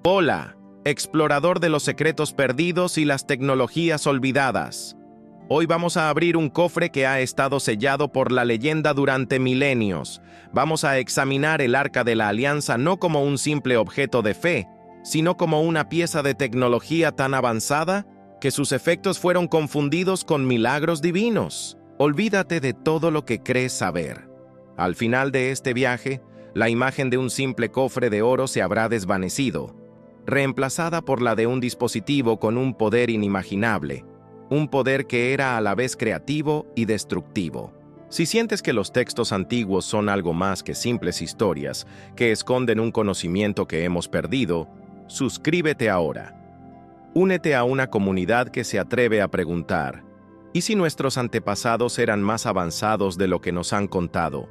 Hola, explorador de los secretos perdidos y las tecnologías olvidadas. Hoy vamos a abrir un cofre que ha estado sellado por la leyenda durante milenios. Vamos a examinar el Arca de la Alianza no como un simple objeto de fe, sino como una pieza de tecnología tan avanzada que sus efectos fueron confundidos con milagros divinos. Olvídate de todo lo que crees saber. Al final de este viaje, la imagen de un simple cofre de oro se habrá desvanecido, reemplazada por la de un dispositivo con un poder inimaginable, un poder que era a la vez creativo y destructivo. Si sientes que los textos antiguos son algo más que simples historias que esconden un conocimiento que hemos perdido, suscríbete ahora. Únete a una comunidad que se atreve a preguntar, ¿y si nuestros antepasados eran más avanzados de lo que nos han contado?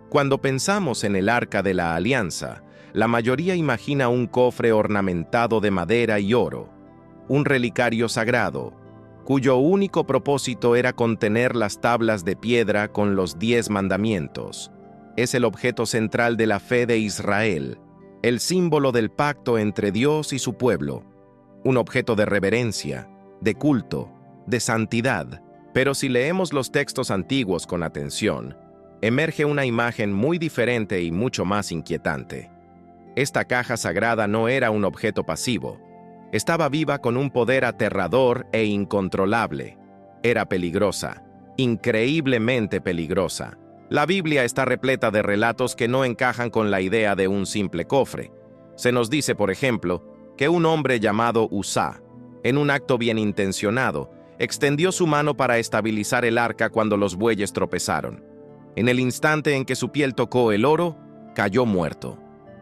Cuando pensamos en el Arca de la Alianza, la mayoría imagina un cofre ornamentado de madera y oro, un relicario sagrado, cuyo único propósito era contener las tablas de piedra con los 10 mandamientos. Es el objeto central de la fe de Israel, el símbolo del pacto entre Dios y su pueblo, un objeto de reverencia, de culto, de santidad. Pero si leemos los textos antiguos con atención, emerge una imagen muy diferente y mucho más inquietante. Esta caja sagrada no era un objeto pasivo. Estaba viva con un poder aterrador e incontrolable. Era peligrosa, increíblemente peligrosa. La Biblia está repleta de relatos que no encajan con la idea de un simple cofre. Se nos dice, por ejemplo, que un hombre llamado Uzá, en un acto bien intencionado, extendió su mano para estabilizar el arca cuando los bueyes tropezaron. En el instante en que su piel tocó el oro, cayó muerto.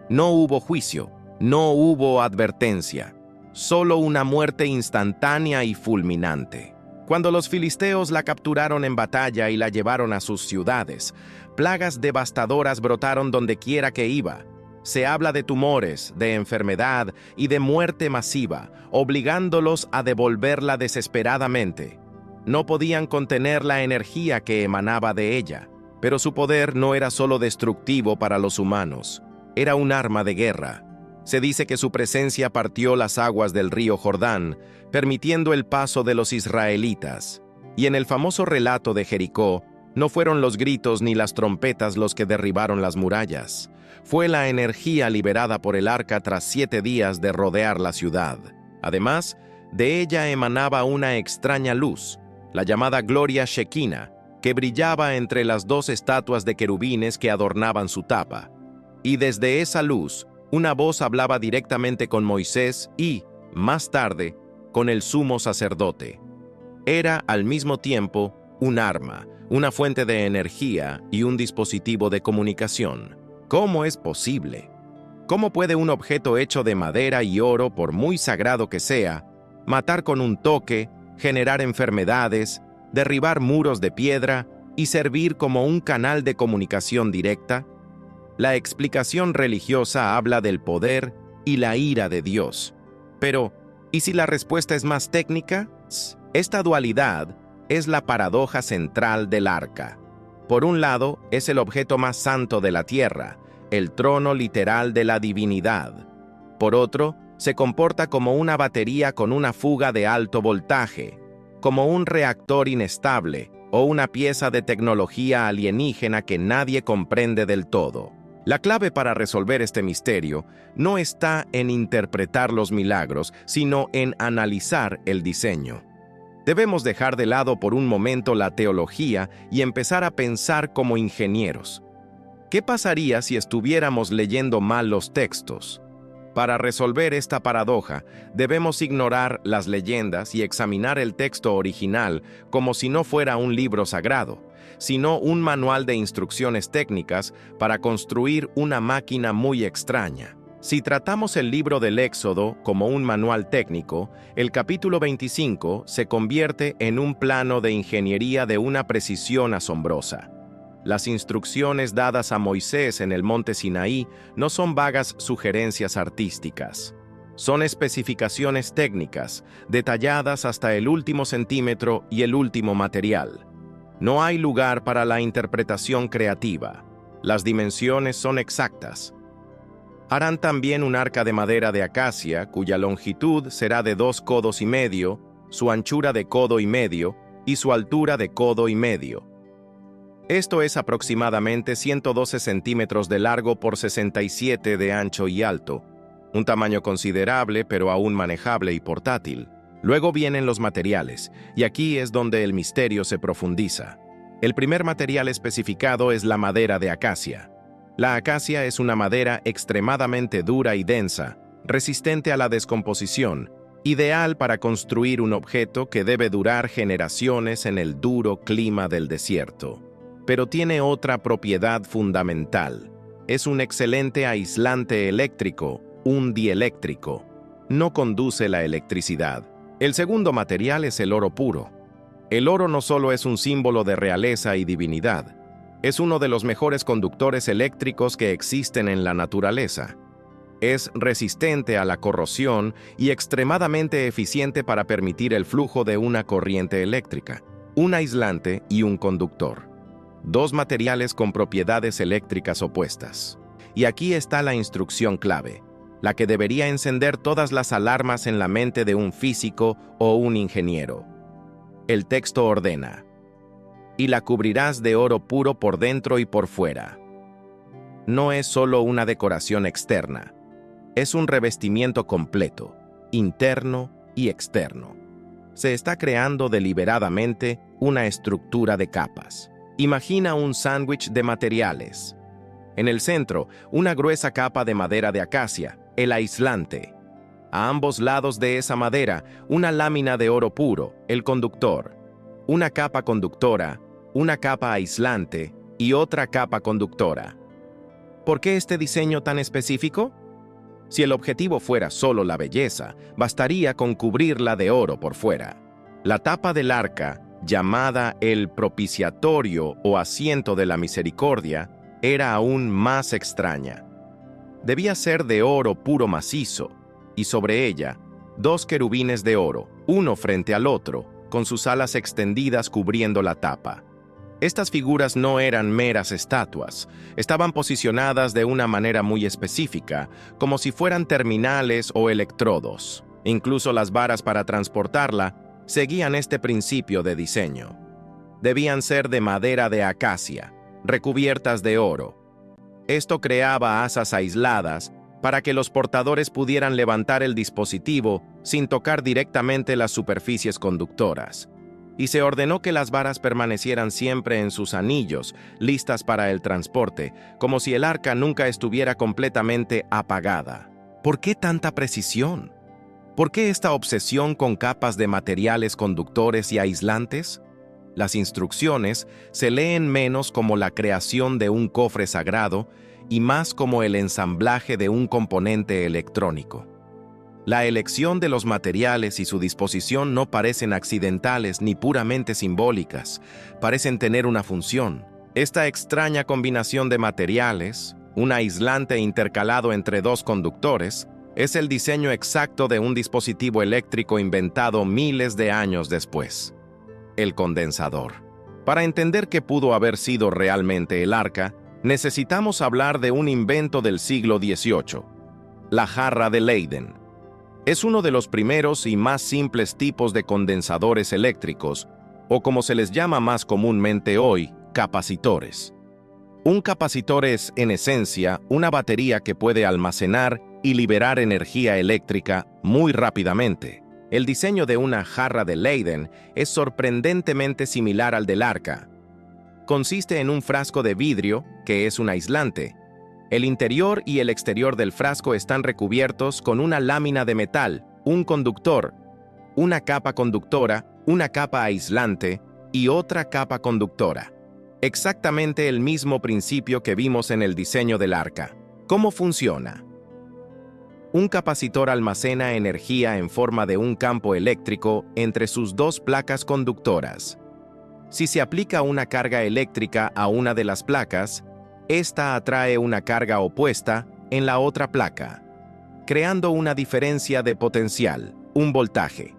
No hubo juicio, no hubo advertencia, solo una muerte instantánea y fulminante. Cuando los filisteos la capturaron en batalla y la llevaron a sus ciudades, plagas devastadoras brotaron donde quiera que iba. Se habla de tumores, de enfermedad y de muerte masiva, obligándolos a devolverla desesperadamente. No podían contener la energía que emanaba de ella, pero su poder no era solo destructivo para los humanos. Era un arma de guerra. Se dice que su presencia partió las aguas del río Jordán, permitiendo el paso de los israelitas. Y en el famoso relato de Jericó, no fueron los gritos ni las trompetas los que derribaron las murallas. Fue la energía liberada por el arca tras 7 días de rodear la ciudad. Además, de ella emanaba una extraña luz, la llamada Gloria Shekinah, que brillaba entre las 2 estatuas de querubines que adornaban su tapa. Y desde esa luz, una voz hablaba directamente con Moisés y, más tarde, con el sumo sacerdote. Era, al mismo tiempo, un arma, una fuente de energía y un dispositivo de comunicación. ¿Cómo es posible? ¿Cómo puede un objeto hecho de madera y oro, por muy sagrado que sea, matar con un toque, generar enfermedades, derribar muros de piedra y servir como un canal de comunicación directa? La explicación religiosa habla del poder y la ira de Dios. Pero, ¿y si la respuesta es más técnica? Esta dualidad es la paradoja central del arca. Por un lado, es el objeto más santo de la tierra, el trono literal de la divinidad. Por otro, se comporta como una batería con una fuga de alto voltaje, como un reactor inestable o una pieza de tecnología alienígena que nadie comprende del todo. La clave para resolver este misterio no está en interpretar los milagros, sino en analizar el diseño. Debemos dejar de lado por un momento la teología y empezar a pensar como ingenieros. ¿Qué pasaría si estuviéramos leyendo mal los textos? Para resolver esta paradoja, debemos ignorar las leyendas y examinar el texto original como si no fuera un libro sagrado, sino un manual de instrucciones técnicas para construir una máquina muy extraña. Si tratamos el libro del Éxodo como un manual técnico, el capítulo 25 se convierte en un plano de ingeniería de una precisión asombrosa. Las instrucciones dadas a Moisés en el monte Sinaí no son vagas sugerencias artísticas. Son especificaciones técnicas, detalladas hasta el último centímetro y el último material. No hay lugar para la interpretación creativa. Las dimensiones son exactas. Harán también un arca de madera de acacia, cuya longitud será de 2 codos y medio, su anchura de codo y medio, y su altura de codo y medio. Esto es aproximadamente 112 centímetros de largo por 67 de ancho y alto, un tamaño considerable pero aún manejable y portátil. Luego vienen los materiales, y aquí es donde el misterio se profundiza. El primer material especificado es la madera de acacia. La acacia es una madera extremadamente dura y densa, resistente a la descomposición, ideal para construir un objeto que debe durar generaciones en el duro clima del desierto. Pero tiene otra propiedad fundamental. Es un excelente aislante eléctrico, un dieléctrico. No conduce la electricidad. El segundo material es el oro puro. El oro no solo es un símbolo de realeza y divinidad, es uno de los mejores conductores eléctricos que existen en la naturaleza. Es resistente a la corrosión y extremadamente eficiente para permitir el flujo de una corriente eléctrica, un aislante y un conductor. Dos materiales con propiedades eléctricas opuestas. Y aquí está la instrucción clave, la que debería encender todas las alarmas en la mente de un físico o un ingeniero. El texto ordena: y la cubrirás de oro puro por dentro y por fuera. No es solo una decoración externa, es un revestimiento completo, interno y externo. Se está creando deliberadamente una estructura de capas. Imagina un sándwich de materiales. En el centro, una gruesa capa de madera de acacia, el aislante. A ambos lados de esa madera, una lámina de oro puro, el conductor. Una capa conductora, una capa aislante y otra capa conductora. ¿Por qué este diseño tan específico? Si el objetivo fuera solo la belleza, bastaría con cubrirla de oro por fuera. La tapa del arca, llamada el propiciatorio o asiento de la misericordia, era aún más extraña. Debía ser de oro puro macizo, y sobre ella, 2 querubines de oro, uno frente al otro, con sus alas extendidas cubriendo la tapa. Estas figuras no eran meras estatuas, estaban posicionadas de una manera muy específica, como si fueran terminales o electrodos. Incluso las varas para transportarla seguían este principio de diseño. Debían ser de madera de acacia, recubiertas de oro. Esto creaba asas aisladas para que los portadores pudieran levantar el dispositivo sin tocar directamente las superficies conductoras. Y se ordenó que las varas permanecieran siempre en sus anillos, listas para el transporte, como si el arca nunca estuviera completamente apagada. ¿Por qué tanta precisión? ¿Por qué esta obsesión con capas de materiales conductores y aislantes? Las instrucciones se leen menos como la creación de un cofre sagrado y más como el ensamblaje de un componente electrónico. La elección de los materiales y su disposición no parecen accidentales ni puramente simbólicas, parecen tener una función. Esta extraña combinación de materiales, un aislante intercalado entre 2 conductores, es el diseño exacto de un dispositivo eléctrico inventado miles de años después: el condensador. Para entender qué pudo haber sido realmente el arca, necesitamos hablar de un invento del siglo XVIII, la jarra de Leyden. Es uno de los primeros y más simples tipos de condensadores eléctricos, o como se les llama más comúnmente hoy, capacitores. Un capacitor es, en esencia, una batería que puede almacenar y liberar energía eléctrica muy rápidamente. El diseño de una jarra de Leyden es sorprendentemente similar al del arca. Consiste en un frasco de vidrio, que es un aislante. El interior y el exterior del frasco están recubiertos con una lámina de metal, un conductor, una capa conductora, una capa aislante y otra capa conductora. Exactamente el mismo principio que vimos en el diseño del arca. ¿Cómo funciona? Un capacitor almacena energía en forma de un campo eléctrico entre sus 2 placas conductoras. Si se aplica una carga eléctrica a una de las placas, esta atrae una carga opuesta en la otra placa, creando una diferencia de potencial, un voltaje.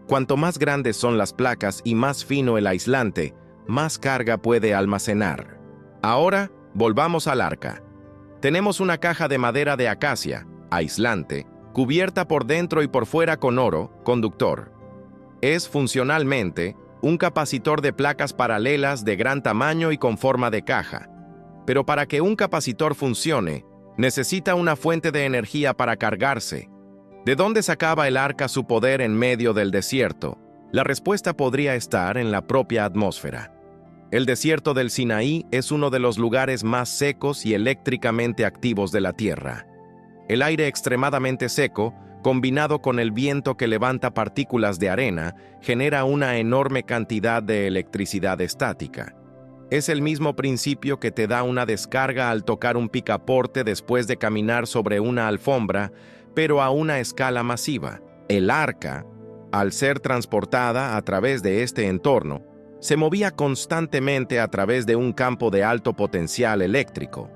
Cuanto más grandes son las placas y más fino el aislante, más carga puede almacenar. Ahora, volvamos al arca. Tenemos una caja de madera de acacia, aislante, cubierta por dentro y por fuera con oro, conductor. Es funcionalmente un capacitor de placas paralelas de gran tamaño y con forma de caja. Pero para que un capacitor funcione, necesita una fuente de energía para cargarse. ¿De dónde sacaba el arca su poder en medio del desierto? La respuesta podría estar en la propia atmósfera. El desierto del Sinaí es uno de los lugares más secos y eléctricamente activos de la Tierra. El aire extremadamente seco, combinado con el viento que levanta partículas de arena, genera una enorme cantidad de electricidad estática. Es el mismo principio que te da una descarga al tocar un picaporte después de caminar sobre una alfombra, pero a una escala masiva. El arca, al ser transportada a través de este entorno, se movía constantemente a través de un campo de alto potencial eléctrico.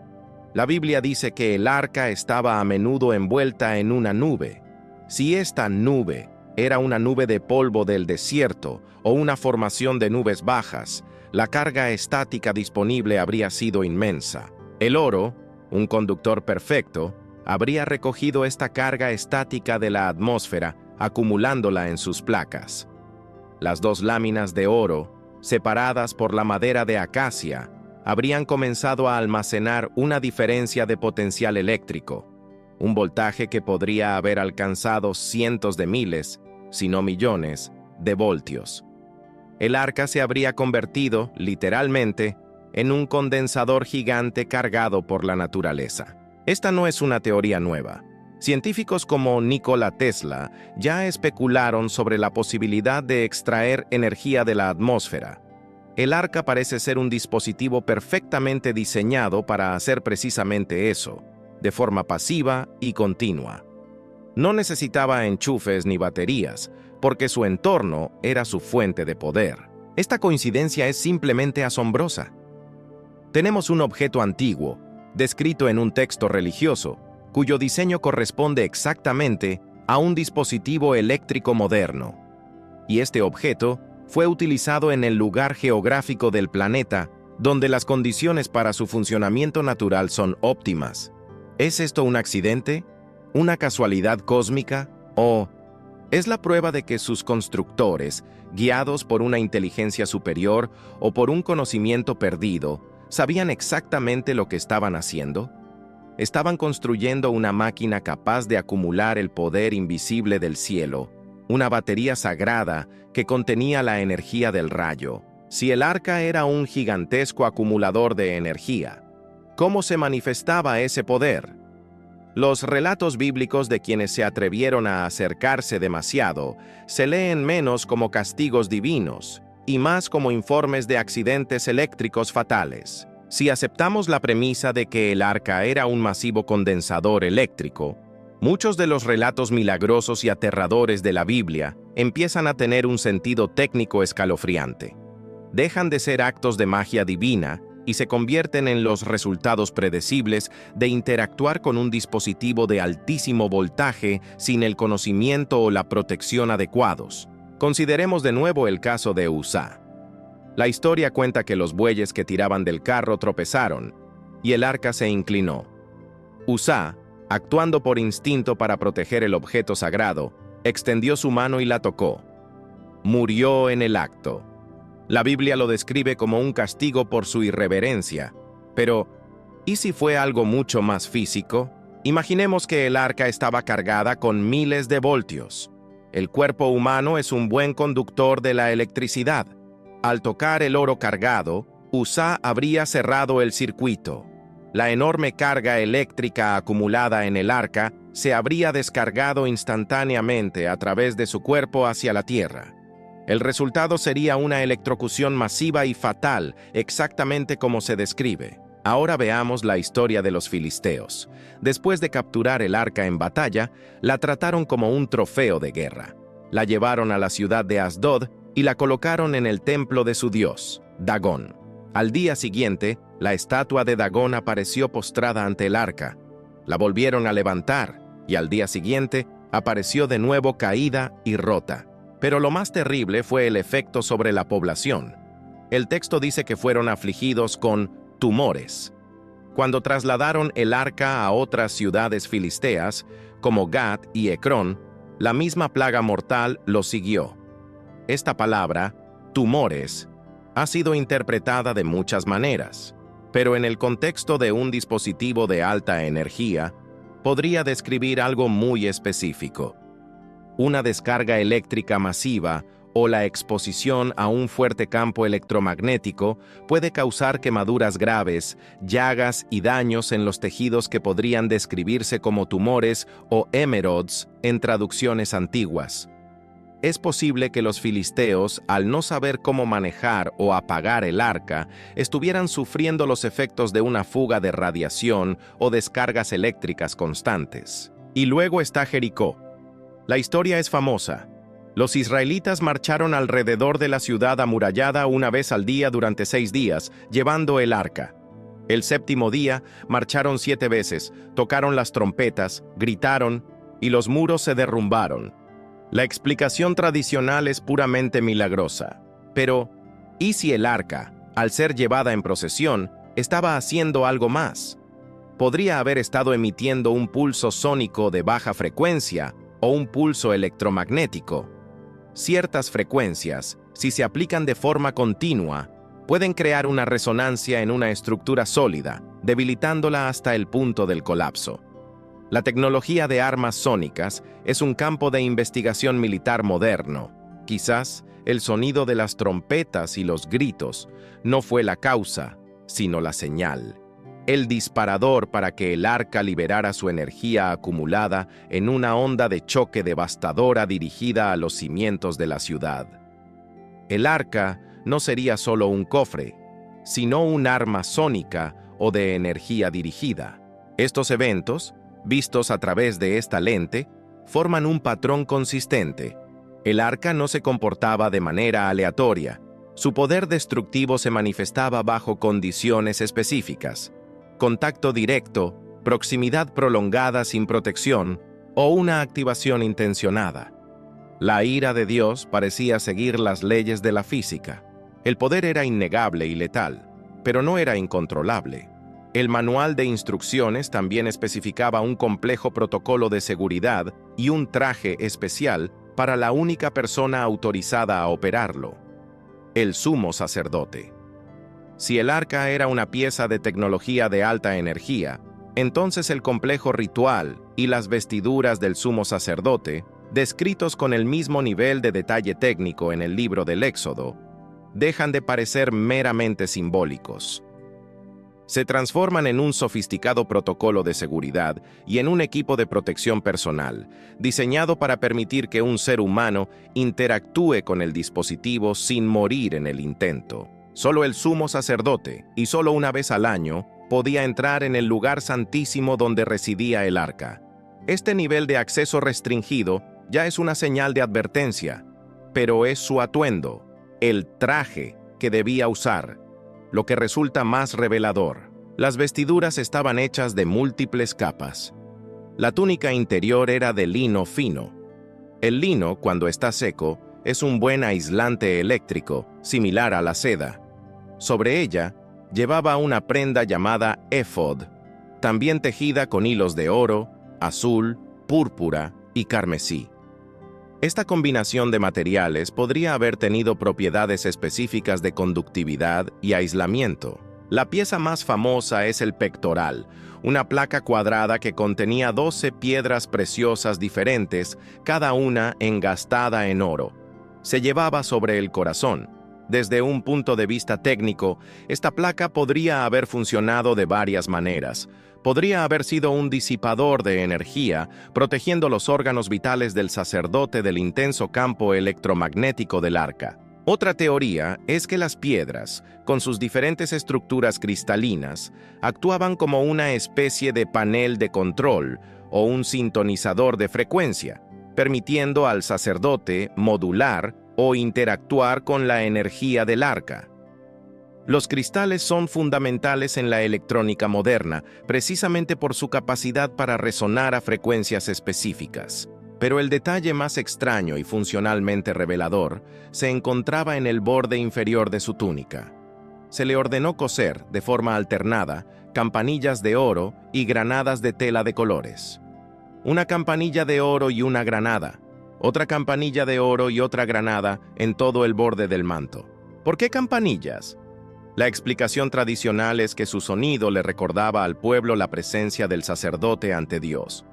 La Biblia dice que el arca estaba a menudo envuelta en una nube. Si esta nube era una nube de polvo del desierto o una formación de nubes bajas, la carga estática disponible habría sido inmensa. El oro, un conductor perfecto, habría recogido esta carga estática de la atmósfera, acumulándola en sus placas. Las dos láminas de oro, separadas por la madera de acacia, habrían comenzado a almacenar una diferencia de potencial eléctrico, un voltaje que podría haber alcanzado cientos de miles, si no millones, de voltios. El arca se habría convertido, literalmente, en un condensador gigante cargado por la naturaleza. Esta no es una teoría nueva. Científicos como Nikola Tesla ya especularon sobre la posibilidad de extraer energía de la atmósfera. El arca parece ser un dispositivo perfectamente diseñado para hacer precisamente eso, de forma pasiva y continua. No necesitaba enchufes ni baterías, porque su entorno era su fuente de poder. Esta coincidencia es simplemente asombrosa. Tenemos un objeto antiguo, descrito en un texto religioso, cuyo diseño corresponde exactamente a un dispositivo eléctrico moderno. Y este objeto fue utilizado en el lugar geográfico del planeta donde las condiciones para su funcionamiento natural son óptimas. ¿Es esto un accidente? ¿Una casualidad cósmica? ¿O es la prueba de que sus constructores, guiados por una inteligencia superior o por un conocimiento perdido, sabían exactamente lo que estaban haciendo? Estaban construyendo una máquina capaz de acumular el poder invisible del cielo, una batería sagrada que contenía la energía del rayo. Si el arca era un gigantesco acumulador de energía, ¿cómo se manifestaba ese poder? Los relatos bíblicos de quienes se atrevieron a acercarse demasiado se leen menos como castigos divinos y más como informes de accidentes eléctricos fatales. Si aceptamos la premisa de que el arca era un masivo condensador eléctrico, muchos de los relatos milagrosos y aterradores de la Biblia empiezan a tener un sentido técnico escalofriante. Dejan de ser actos de magia divina y se convierten en los resultados predecibles de interactuar con un dispositivo de altísimo voltaje sin el conocimiento o la protección adecuados. Consideremos de nuevo el caso de Uzá. La historia cuenta que los bueyes que tiraban del carro tropezaron y el arca se inclinó. Uzá, actuando por instinto para proteger el objeto sagrado, extendió su mano y la tocó. Murió en el acto. La Biblia lo describe como un castigo por su irreverencia, pero ¿y si fue algo mucho más físico? Imaginemos que el arca estaba cargada con miles de voltios. El cuerpo humano es un buen conductor de la electricidad. Al tocar el oro cargado, Uzá habría cerrado el circuito. La enorme carga eléctrica acumulada en el arca se habría descargado instantáneamente a través de su cuerpo hacia la tierra. El resultado sería una electrocución masiva y fatal, exactamente como se describe. Ahora veamos la historia de los filisteos. Después de capturar el arca en batalla, la trataron como un trofeo de guerra. La llevaron a la ciudad de Asdod y la colocaron en el templo de su dios, Dagón. Al día siguiente, la estatua de Dagón apareció postrada ante el arca. La volvieron a levantar y al día siguiente apareció de nuevo caída y rota. Pero lo más terrible fue el efecto sobre la población. El texto dice que fueron afligidos con tumores. Cuando trasladaron el arca a otras ciudades filisteas, como Gat y Ecrón, la misma plaga mortal lo siguió. Esta palabra, tumores, ha sido interpretada de muchas maneras, pero en el contexto de un dispositivo de alta energía, podría describir algo muy específico. Una descarga eléctrica masiva o la exposición a un fuerte campo electromagnético puede causar quemaduras graves, llagas y daños en los tejidos que podrían describirse como tumores o emerods en traducciones antiguas. Es posible que los filisteos, al no saber cómo manejar o apagar el arca, estuvieran sufriendo los efectos de una fuga de radiación o descargas eléctricas constantes. Y luego está Jericó. La historia es famosa. Los israelitas marcharon alrededor de la ciudad amurallada una vez al día durante 6 días, llevando el arca. El séptimo día marcharon 7 veces, tocaron las trompetas, gritaron, y los muros se derrumbaron. La explicación tradicional es puramente milagrosa. Pero, ¿y si el arca, al ser llevada en procesión, estaba haciendo algo más? Podría haber estado emitiendo un pulso sónico de baja frecuencia o un pulso electromagnético. Ciertas frecuencias, si se aplican de forma continua, pueden crear una resonancia en una estructura sólida, debilitándola hasta el punto del colapso. La tecnología de armas sónicas es un campo de investigación militar moderno. Quizás el sonido de las trompetas y los gritos no fue la causa, sino la señal. El disparador para que el arca liberara su energía acumulada en una onda de choque devastadora dirigida a los cimientos de la ciudad. El arca no sería solo un cofre, sino un arma sónica o de energía dirigida. Estos eventos, vistos a través de esta lente, forman un patrón consistente. El arca no se comportaba de manera aleatoria. Su poder destructivo se manifestaba bajo condiciones específicas: contacto directo, proximidad prolongada sin protección o una activación intencionada. La ira de Dios parecía seguir las leyes de la física. El poder era innegable y letal, pero no era incontrolable. El manual de instrucciones también especificaba un complejo protocolo de seguridad y un traje especial para la única persona autorizada a operarlo: el sumo sacerdote. Si el arca era una pieza de tecnología de alta energía, entonces el complejo ritual y las vestiduras del sumo sacerdote, descritos con el mismo nivel de detalle técnico en el libro del Éxodo, dejan de parecer meramente simbólicos. Se transforman en un sofisticado protocolo de seguridad y en un equipo de protección personal, diseñado para permitir que un ser humano interactúe con el dispositivo sin morir en el intento. Solo el sumo sacerdote, y solo una vez al año, podía entrar en el lugar santísimo donde residía el arca. Este nivel de acceso restringido ya es una señal de advertencia, pero es su atuendo, el traje que debía usar, lo que resulta más revelador. Las vestiduras estaban hechas de múltiples capas. La túnica interior era de lino fino. El lino, cuando está seco, es un buen aislante eléctrico, similar a la seda. Sobre ella, llevaba una prenda llamada éfod, también tejida con hilos de oro, azul, púrpura y carmesí. Esta combinación de materiales podría haber tenido propiedades específicas de conductividad y aislamiento. La pieza más famosa es el pectoral, una placa cuadrada que contenía 12 piedras preciosas diferentes, cada una engastada en oro. Se llevaba sobre el corazón. Desde un punto de vista técnico, esta placa podría haber funcionado de varias maneras. Podría haber sido un disipador de energía, protegiendo los órganos vitales del sacerdote del intenso campo electromagnético del arca. Otra teoría es que las piedras, con sus diferentes estructuras cristalinas, actuaban como una especie de panel de control o un sintonizador de frecuencia, permitiendo al sacerdote modular o interactuar con la energía del arca. Los cristales son fundamentales en la electrónica moderna, precisamente por su capacidad para resonar a frecuencias específicas. Pero el detalle más extraño y funcionalmente revelador se encontraba en el borde inferior de su túnica. Se le ordenó coser, de forma alternada, campanillas de oro y granadas de tela de colores. Una campanilla de oro y una granada, otra campanilla de oro y otra granada en todo el borde del manto. ¿Por qué campanillas? La explicación tradicional es que su sonido le recordaba al pueblo la presencia del sacerdote ante Dios.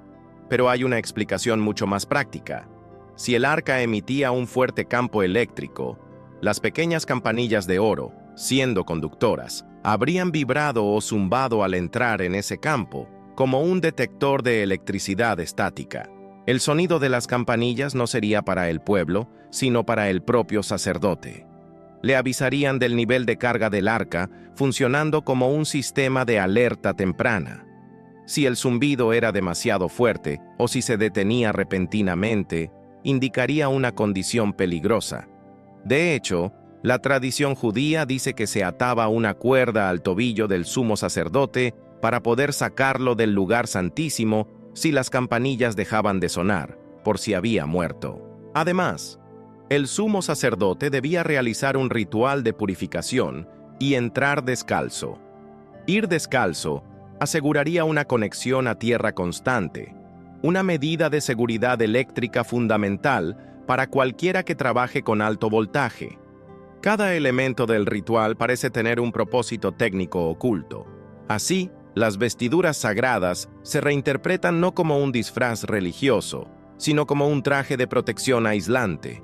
Pero hay una explicación mucho más práctica. Si el arca emitía un fuerte campo eléctrico, las pequeñas campanillas de oro, siendo conductoras, habrían vibrado o zumbado al entrar en ese campo, como un detector de electricidad estática. El sonido de las campanillas no sería para el pueblo, sino para el propio sacerdote. Le avisarían del nivel de carga del arca, funcionando como un sistema de alerta temprana. Si el zumbido era demasiado fuerte o si se detenía repentinamente, indicaría una condición peligrosa. De hecho, la tradición judía dice que se ataba una cuerda al tobillo del sumo sacerdote para poder sacarlo del lugar santísimo si las campanillas dejaban de sonar, por si había muerto. Además, el sumo sacerdote debía realizar un ritual de purificación y entrar descalzo. Ir descalzo aseguraría una conexión a tierra constante, una medida de seguridad eléctrica fundamental para cualquiera que trabaje con alto voltaje. Cada elemento del ritual parece tener un propósito técnico oculto. Así, las vestiduras sagradas se reinterpretan no como un disfraz religioso, sino como un traje de protección aislante.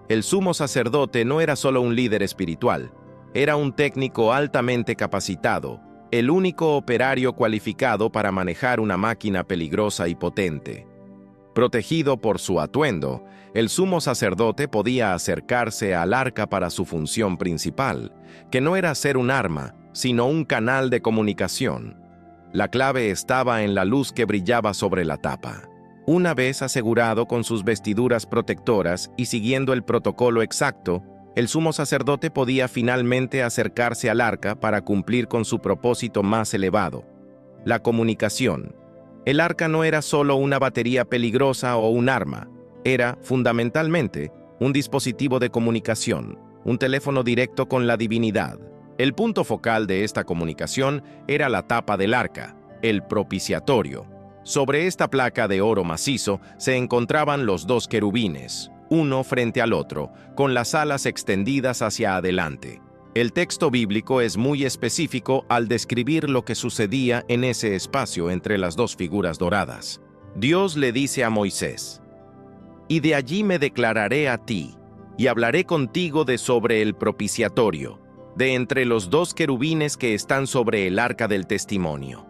El sumo sacerdote no era solo un líder espiritual, era un técnico altamente capacitado, el único operario cualificado para manejar una máquina peligrosa y potente. Protegido por su atuendo, el sumo sacerdote podía acercarse al arca para su función principal, que no era ser un arma, sino un canal de comunicación. La clave estaba en la luz que brillaba sobre la tapa. Una vez asegurado con sus vestiduras protectoras y siguiendo el protocolo exacto, el sumo sacerdote podía finalmente acercarse al arca para cumplir con su propósito más elevado: la comunicación. El arca no era solo una batería peligrosa o un arma, era, fundamentalmente, un dispositivo de comunicación, un teléfono directo con la divinidad. El punto focal de esta comunicación era la tapa del arca, el propiciatorio. Sobre esta placa de oro macizo se encontraban los dos querubines, uno frente al otro, con las alas extendidas hacia adelante. El texto bíblico es muy específico al describir lo que sucedía en ese espacio entre las dos figuras doradas. Dios le dice a Moisés: «Y de allí me declararé a ti, y hablaré contigo de sobre el propiciatorio, de entre los dos querubines que están sobre el arca del testimonio».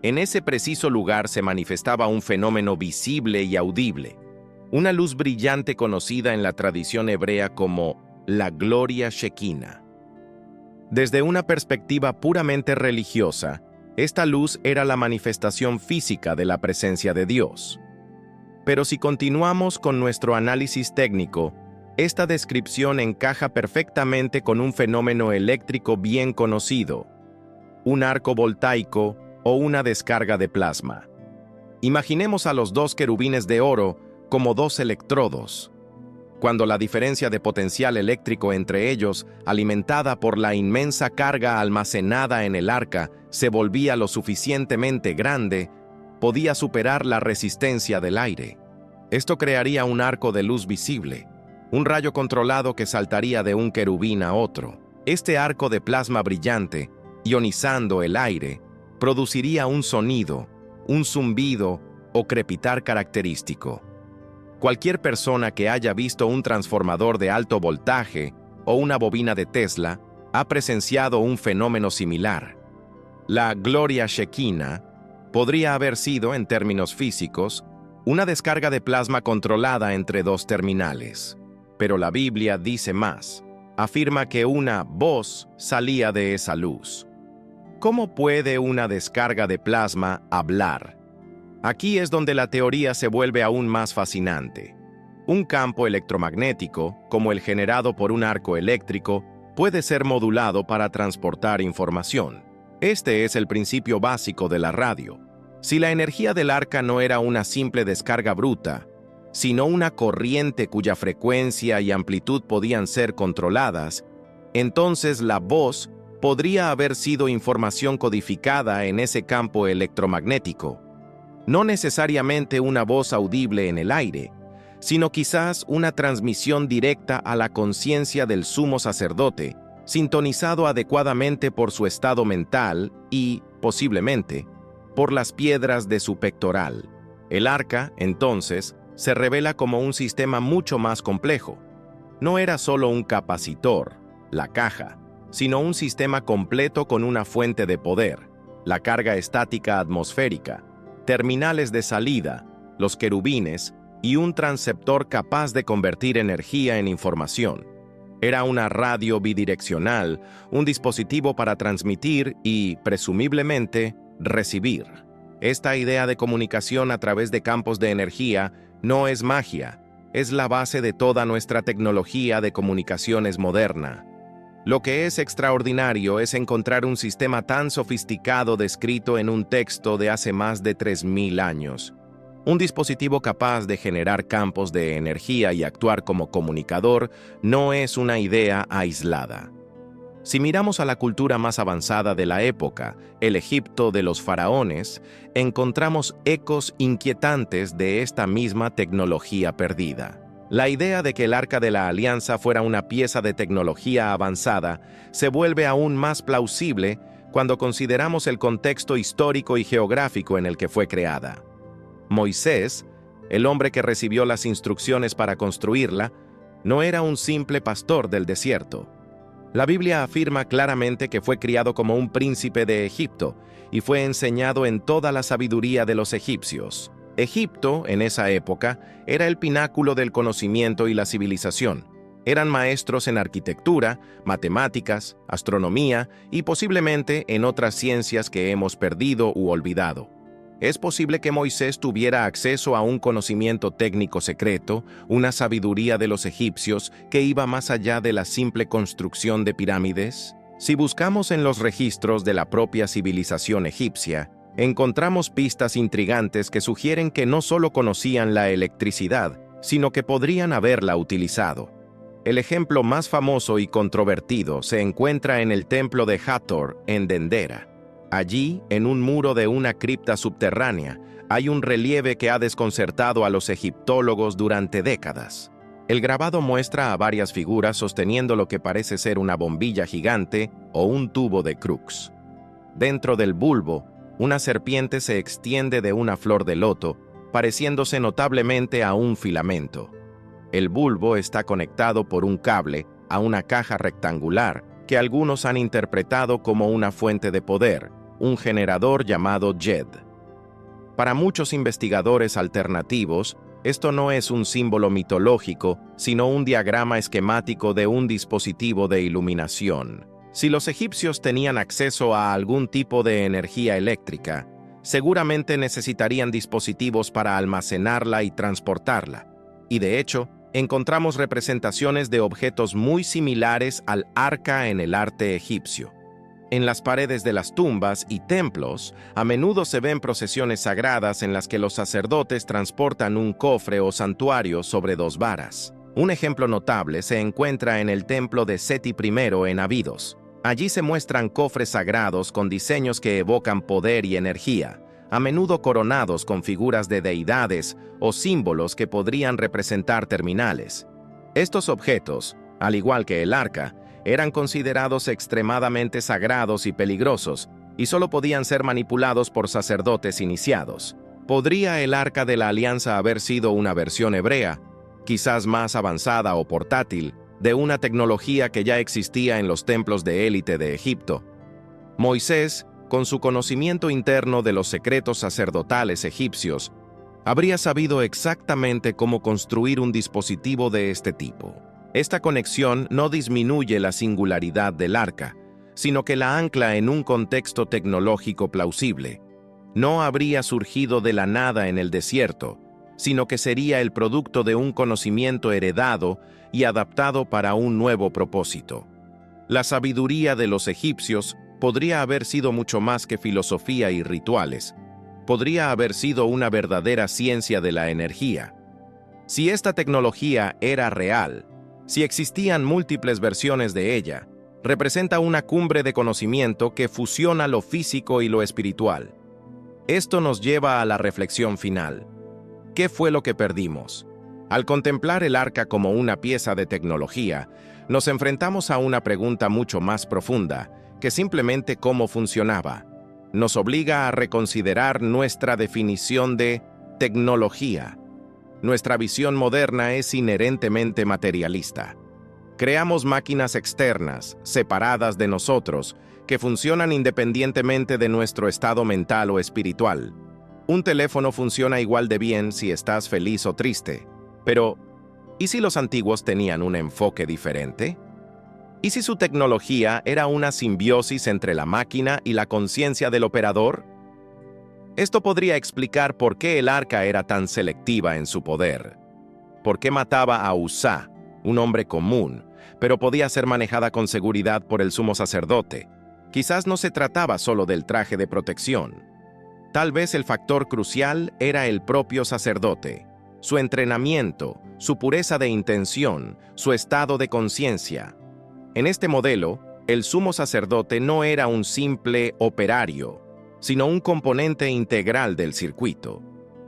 En ese preciso lugar se manifestaba un fenómeno visible y audible, una luz brillante conocida en la tradición hebrea como la gloria Shekinah. Desde una perspectiva puramente religiosa, esta luz era la manifestación física de la presencia de Dios. Pero si continuamos con nuestro análisis técnico, esta descripción encaja perfectamente con un fenómeno eléctrico bien conocido: un arco voltaico o una descarga de plasma. Imaginemos a los dos querubines de oro como dos electrodos. Cuando la diferencia de potencial eléctrico entre ellos, alimentada por la inmensa carga almacenada en el arca, se volvía lo suficientemente grande, podía superar la resistencia del aire. Esto crearía un arco de luz visible, un rayo controlado que saltaría de un querubín a otro. Este arco de plasma brillante, ionizando el aire, produciría un sonido, un zumbido o crepitar característico. Cualquier persona que haya visto un transformador de alto voltaje o una bobina de Tesla ha presenciado un fenómeno similar. La gloria Shekinah podría haber sido, en términos físicos, una descarga de plasma controlada entre dos terminales. Pero la Biblia dice más. Afirma que una voz salía de esa luz. ¿Cómo puede una descarga de plasma hablar? Aquí es donde la teoría se vuelve aún más fascinante. Un campo electromagnético, como el generado por un arco eléctrico, puede ser modulado para transportar información. Este es el principio básico de la radio. Si la energía del arca no era una simple descarga bruta, sino una corriente cuya frecuencia y amplitud podían ser controladas, entonces la voz podría haber sido información codificada en ese campo electromagnético. No necesariamente una voz audible en el aire, sino quizás una transmisión directa a la conciencia del sumo sacerdote, sintonizado adecuadamente por su estado mental y, posiblemente, por las piedras de su pectoral. El arca, entonces, se revela como un sistema mucho más complejo. No era solo un capacitor, la caja, sino un sistema completo con una fuente de poder, la carga estática atmosférica, terminales de salida, los querubines y un transceptor capaz de convertir energía en información. Era una radio bidireccional, un dispositivo para transmitir y, presumiblemente, recibir. Esta idea de comunicación a través de campos de energía no es magia, es la base de toda nuestra tecnología de comunicaciones moderna. Lo que es extraordinario es encontrar un sistema tan sofisticado descrito en un texto de hace más de 3000 años. Un dispositivo capaz de generar campos de energía y actuar como comunicador no es una idea aislada. Si miramos a la cultura más avanzada de la época, el Egipto de los faraones, encontramos ecos inquietantes de esta misma tecnología perdida. La idea de que el Arca de la Alianza fuera una pieza de tecnología avanzada se vuelve aún más plausible cuando consideramos el contexto histórico y geográfico en el que fue creada. Moisés, el hombre que recibió las instrucciones para construirla, no era un simple pastor del desierto. La Biblia afirma claramente que fue criado como un príncipe de Egipto y fue enseñado en toda la sabiduría de los egipcios. Egipto, en esa época, era el pináculo del conocimiento y la civilización. Eran maestros en arquitectura, matemáticas, astronomía y posiblemente en otras ciencias que hemos perdido u olvidado. Es posible que Moisés tuviera acceso a un conocimiento técnico secreto, una sabiduría de los egipcios que iba más allá de la simple construcción de pirámides. Si buscamos en los registros de la propia civilización egipcia, encontramos pistas intrigantes que sugieren que no solo conocían la electricidad, sino que podrían haberla utilizado. El ejemplo más famoso y controvertido se encuentra en el templo de Hathor, en Dendera. Allí, en un muro de una cripta subterránea, hay un relieve que ha desconcertado a los egiptólogos durante décadas. El grabado muestra a varias figuras sosteniendo lo que parece ser una bombilla gigante o un tubo de crux. Dentro del bulbo, una serpiente se extiende de una flor de loto, pareciéndose notablemente a un filamento. El bulbo está conectado por un cable a una caja rectangular que algunos han interpretado como una fuente de poder, un generador llamado Jed. Para muchos investigadores alternativos, esto no es un símbolo mitológico, sino un diagrama esquemático de un dispositivo de iluminación. Si los egipcios tenían acceso a algún tipo de energía eléctrica, seguramente necesitarían dispositivos para almacenarla y transportarla. Y de hecho, encontramos representaciones de objetos muy similares al arca en el arte egipcio. En las paredes de las tumbas y templos, a menudo se ven procesiones sagradas en las que los sacerdotes transportan un cofre o santuario sobre dos varas. Un ejemplo notable se encuentra en el templo de Seti I en Abidos. Allí se muestran cofres sagrados con diseños que evocan poder y energía, a menudo coronados con figuras de deidades o símbolos que podrían representar terminales. Estos objetos, al igual que el arca, eran considerados extremadamente sagrados y peligrosos, y solo podían ser manipulados por sacerdotes iniciados. ¿Podría el Arca de la Alianza haber sido una versión hebrea, quizás más avanzada o portátil, de una tecnología que ya existía en los templos de élite de Egipto? Moisés, con su conocimiento interno de los secretos sacerdotales egipcios, habría sabido exactamente cómo construir un dispositivo de este tipo. Esta conexión no disminuye la singularidad del arca, sino que la ancla en un contexto tecnológico plausible. No habría surgido de la nada en el desierto, sino que sería el producto de un conocimiento heredado y adaptado para un nuevo propósito. La sabiduría de los egipcios podría haber sido mucho más que filosofía y rituales. Podría haber sido una verdadera ciencia de la energía. Si esta tecnología era real, si existían múltiples versiones de ella, Representa una cumbre de conocimiento que fusiona lo físico y lo espiritual. Esto nos lleva a la reflexión final. ¿Qué fue lo que perdimos? Al contemplar el arca como una pieza de tecnología, nos enfrentamos a una pregunta mucho más profunda que simplemente cómo funcionaba. Nos obliga a reconsiderar nuestra definición de tecnología. Nuestra visión moderna es inherentemente materialista. Creamos máquinas externas, separadas de nosotros, que funcionan independientemente de nuestro estado mental o espiritual. Un teléfono funciona igual de bien si estás feliz o triste. Pero, ¿y si los antiguos tenían un enfoque diferente? ¿Y si su tecnología era una simbiosis entre la máquina y la conciencia del operador? Esto podría explicar por qué el arca era tan selectiva en su poder. ¿Por qué mataba a Uzá, un hombre común, pero podía ser manejada con seguridad por el sumo sacerdote? Quizás no se trataba solo del traje de protección. Tal vez el factor crucial era el propio sacerdote, su entrenamiento, su pureza de intención, su estado de conciencia. En este modelo, el sumo sacerdote no era un simple operario, sino un componente integral del circuito.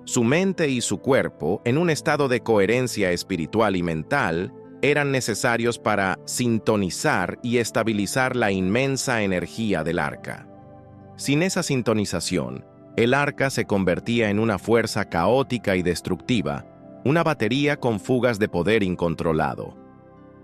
Su mente y su cuerpo, en un estado de coherencia espiritual y mental, eran necesarios para sintonizar y estabilizar la inmensa energía del arca. Sin esa sintonización, el arca se convertía en una fuerza caótica y destructiva, una batería con fugas de poder incontrolado.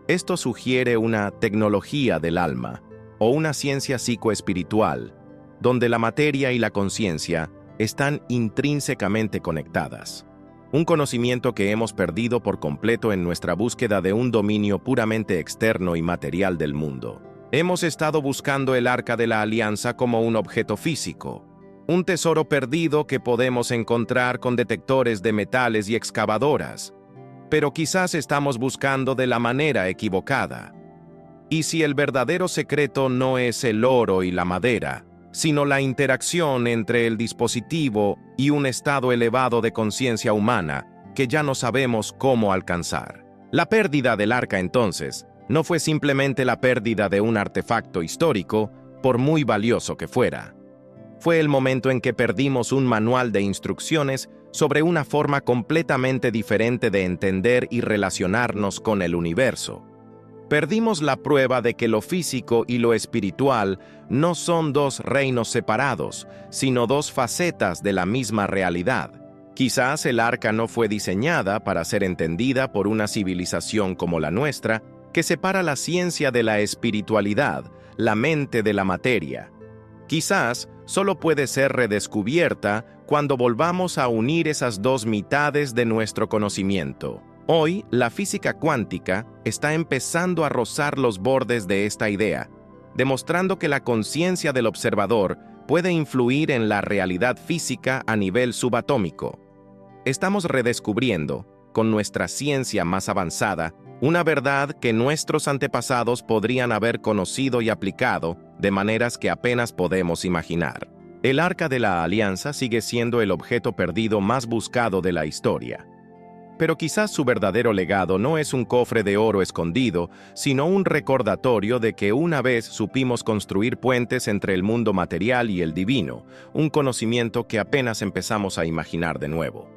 Esto sugiere una tecnología del alma, o una ciencia psicoespiritual, donde la materia y la conciencia están intrínsecamente conectadas. Un conocimiento que hemos perdido por completo en nuestra búsqueda de un dominio puramente externo y material del mundo. Hemos estado buscando el Arca de la Alianza como un objeto físico, un tesoro perdido que podemos encontrar con detectores de metales y excavadoras, pero quizás estamos buscando de la manera equivocada. ¿Y si el verdadero secreto no es el oro y la madera, sino la interacción entre el dispositivo y un estado elevado de conciencia humana que ya no sabemos cómo alcanzar? La pérdida del arca, entonces, no fue simplemente la pérdida de un artefacto histórico, por muy valioso que fuera. Fue el momento en que perdimos un manual de instrucciones sobre una forma completamente diferente de entender y relacionarnos con el universo. Perdimos la prueba de que lo físico y lo espiritual no son dos reinos separados, sino dos facetas de la misma realidad. Quizás el arca no fue diseñada para ser entendida por una civilización como la nuestra, que separa la ciencia de la espiritualidad, la mente de la materia. Quizás solo puede ser redescubierta cuando volvamos a unir esas dos mitades de nuestro conocimiento. Hoy, la física cuántica está empezando a rozar los bordes de esta idea, demostrando que la conciencia del observador puede influir en la realidad física a nivel subatómico. Estamos redescubriendo, con nuestra ciencia más avanzada, una verdad que nuestros antepasados podrían haber conocido y aplicado de maneras que apenas podemos imaginar. El Arca de la Alianza sigue siendo el objeto perdido más buscado de la historia. Pero quizás su verdadero legado no es un cofre de oro escondido, sino un recordatorio de que una vez supimos construir puentes entre el mundo material y el divino, un conocimiento que apenas empezamos a imaginar de nuevo.